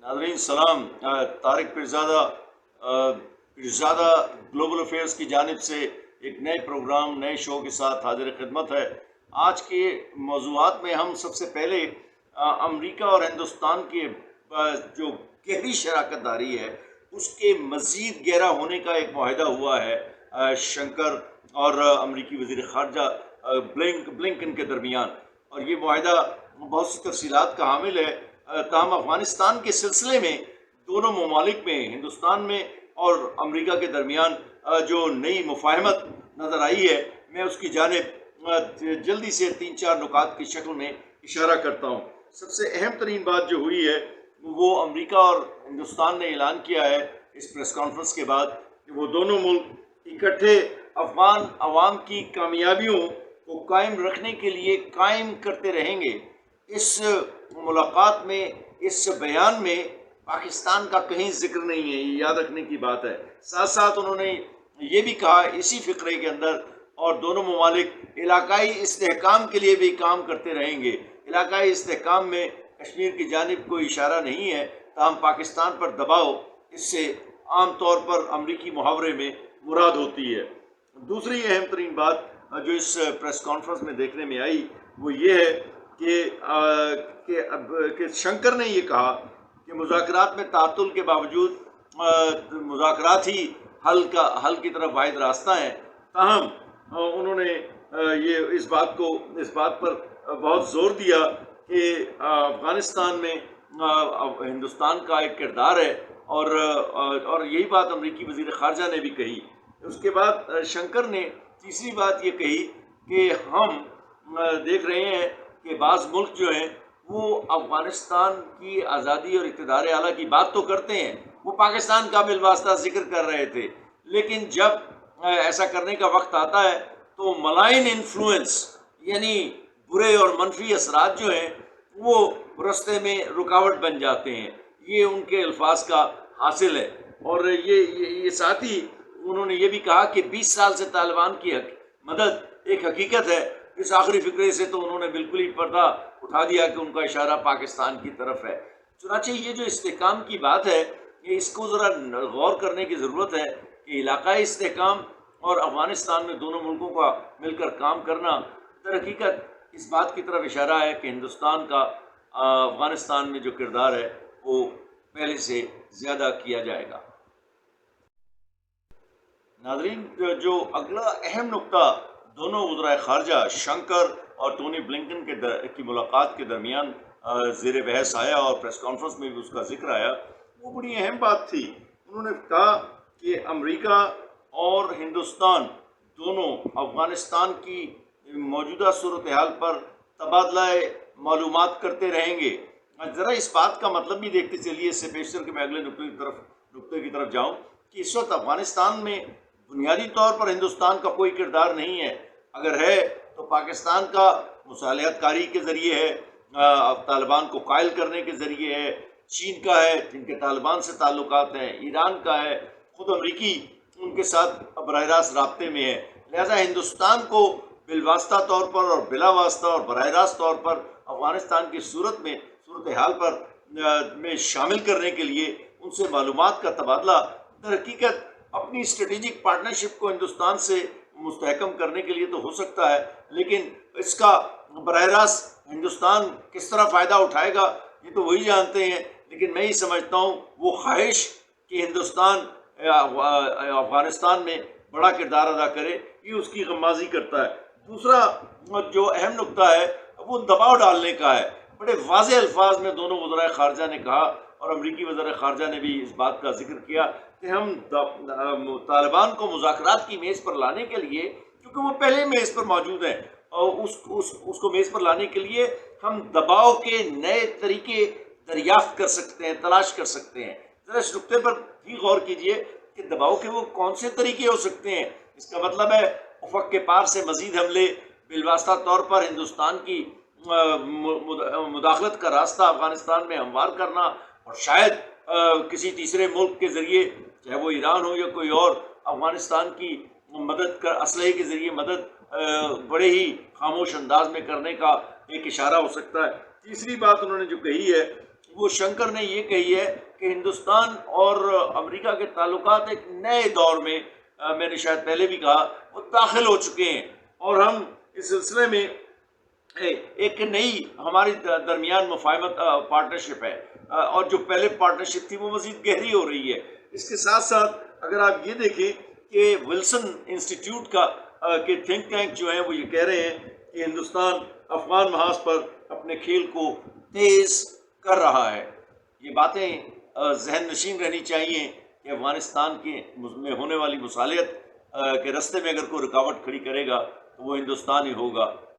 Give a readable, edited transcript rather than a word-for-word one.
ناظرین سلام، Tariq Pirzada global affairs کی جانب سے ایک نئے پروگرام نئے شو کے ساتھ حاضر خدمت ہے۔ آج کے موضوعات میں ہم سب سے پہلے امریکہ اور ہندوستان کے جو گہری شراکت داری ہے اس کے مزید گہرا ہونے کا ایک معاہدہ ہوا ہے شنکر اور امریکی وزیر خارجہ بلنکن کے درمیان، اور یہ معاہدہ بہت سی تفصیلات کا حامل ہے۔ تاہم افغانستان کے سلسلے میں دونوں ممالک میں، ہندوستان میں اور امریکہ کے درمیان جو نئی مفاہمت نظر آئی ہے، میں اس کی جانب جلدی سے 3-4 نکات کی شکل میں اشارہ کرتا ہوں۔ سب سے اہم ترین بات جو ہوئی ہے وہ امریکہ اور ہندوستان نے اعلان کیا ہے اس پریس کانفرنس کے بعد کہ وہ دونوں ملک اکٹھے افغان عوام کی کامیابیوں کو قائم رکھنے کے لیے قائم کرتے رہیں گے۔ اس ملاقات میں، اس بیان میں پاکستان کا کہیں ذکر نہیں ہے، یہ یاد رکھنے کی بات ہے۔ ساتھ ساتھ انہوں نے یہ بھی کہا اسی فقرے کے اندر، اور دونوں ممالک علاقائی استحکام کے لیے بھی کام کرتے رہیں گے۔ علاقائی استحکام میں کشمیر کی جانب کوئی اشارہ نہیں ہے، تاہم پاکستان پر دباؤ اس سے عام طور پر امریکی محاورے میں مراد ہوتی ہے۔ دوسری اہم ترین بات جو اس پریس کانفرنس میں دیکھنے میں آئی وہ یہ ہے کہ شنکر نے یہ کہا کہ مذاکرات میں تعطل کے باوجود مذاکرات ہی حل کی طرف واحد راستہ ہیں۔ تاہم انہوں نے اس بات پر بہت زور دیا کہ افغانستان میں ہندوستان کا ایک کردار ہے، اور یہی بات امریکی وزیر خارجہ نے بھی کہی۔ اس کے بعد شنکر نے تیسری بات یہ کہی کہ ہم دیکھ رہے ہیں کہ بعض ملک جو ہیں وہ افغانستان کی آزادی اور اقتدار اعلیٰ کی بات تو کرتے ہیں، وہ پاکستان کا بالواسطہ ذکر کر رہے تھے، لیکن جب ایسا کرنے کا وقت آتا ہے تو ملائن انفلوئنس یعنی برے اور منفی اثرات جو ہیں وہ رستے میں رکاوٹ بن جاتے ہیں۔ یہ ان کے الفاظ کا حاصل ہے، اور یہ ساتھ ہی انہوں نے یہ بھی کہا کہ 20 سال سے طالبان کی مدد ایک حقیقت ہے۔ اس آخری فقرے سے تو انہوں نے بالکل ہی پردہ اٹھا دیا کہ ان کا اشارہ پاکستان کی طرف ہے۔ چنانچہ یہ جو استحکام کی بات ہے، یہ اس کو ذرا غور کرنے کی ضرورت ہے کہ علاقائی استحکام اور افغانستان میں دونوں ملکوں کا مل کر کام کرنا در حقیقت اس بات کی طرف اشارہ ہے کہ ہندوستان کا افغانستان میں جو کردار ہے وہ پہلے سے زیادہ کیا جائے گا۔ ناظرین، جو اگلا اہم نقطہ دونوں وزرائے خارجہ شنکر اور ٹونی بلنکن کی ملاقات کے درمیان زیر بحث آیا اور پریس کانفرنس میں بھی اس کا ذکر آیا، وہ بڑی اہم بات تھی۔ انہوں نے کہا کہ امریکہ اور ہندوستان دونوں افغانستان کی موجودہ صورتحال پر تبادلہ معلومات کرتے رہیں گے۔ ذرا اس بات کا مطلب بھی دیکھتے چلیے، اس سے بیشتر کہ میں اگلے نقطے کی طرف جاؤں، کہ اس وقت افغانستان میں بنیادی طور پر ہندوستان کا کوئی کردار نہیں ہے۔ اگر ہے تو پاکستان کا مصالحت کاری کے ذریعے ہے، طالبان کو قائل کرنے کے ذریعے ہے، چین کا ہے جن کے طالبان سے تعلقات ہیں، ایران کا ہے، خود امریکی ان کے ساتھ براہ راست رابطے میں ہے۔ لہذا ہندوستان کو بالواسطہ طور پر اور بلا واسطہ اور براہ راست طور پر افغانستان کی صورتحال پر میں شامل کرنے کے لیے ان سے معلومات کا تبادلہ در حقیقت اپنی اسٹریٹجک پارٹنرشپ کو ہندوستان سے مستحکم کرنے کے لیے تو ہو سکتا ہے، لیکن اس کا براہ راست ہندوستان کس طرح فائدہ اٹھائے گا یہ تو وہی جانتے ہیں۔ لیکن میں یہ سمجھتا ہوں وہ خواہش کہ ہندوستان افغانستان میں بڑا کردار ادا کرے، یہ اس کی غمازی کرتا ہے۔ دوسرا جو اہم نقطہ ہے وہ دباؤ ڈالنے کا ہے۔ بڑے واضح الفاظ میں دونوں وزرائے خارجہ نے کہا، اور امریکی وزیر خارجہ نے بھی اس بات کا ذکر کیا کہ ہم طالبان کو مذاکرات کی میز پر لانے کے لیے، کیونکہ وہ پہلے میز پر موجود ہیں، اور اس کو میز پر لانے کے لیے ہم دباؤ کے نئے طریقے دریافت کر سکتے ہیں، تلاش کر سکتے ہیں۔ ذرا اس نقطے پر بھی غور کیجئے کہ دباؤ کے وہ کون سے طریقے ہو سکتے ہیں۔ اس کا مطلب ہے افق کے پار سے مزید حملے، بالواسطہ طور پر ہندوستان کی مداخلت کا راستہ افغانستان میں ہموار کرنا، اور شاید کسی تیسرے ملک کے ذریعے، چاہے وہ ایران ہو یا کوئی اور، افغانستان کی مدد کر اسلحے کے ذریعے مدد بڑے ہی خاموش انداز میں کرنے کا ایک اشارہ ہو سکتا ہے۔ تیسری بات انہوں نے جو کہی ہے وہ شنکر نے یہ کہی ہے کہ ہندوستان اور امریکہ کے تعلقات ایک نئے دور میں میں نے شاید پہلے بھی کہا وہ داخل ہو چکے ہیں، اور ہم اس سلسلے میں ایک نئی ہماری درمیان مفاہمت پارٹنرشپ ہے، اور جو پہلے پارٹنرشپ تھی وہ مزید گہری ہو رہی ہے۔ اس کے ساتھ ساتھ اگر آپ یہ دیکھیں کہ ولسن انسٹیٹیوٹ کا کہ تھنک ٹینک جو ہیں وہ یہ کہہ رہے ہیں کہ ہندوستان افغان محاذ پر اپنے کھیل کو تیز کر رہا ہے۔ یہ باتیں ذہن نشین رہنی چاہیے کہ افغانستان کے میں ہونے والی مصالحت کے رستے میں اگر کوئی رکاوٹ کھڑی کرے گا تو وہ ہندوستان ہی ہوگا۔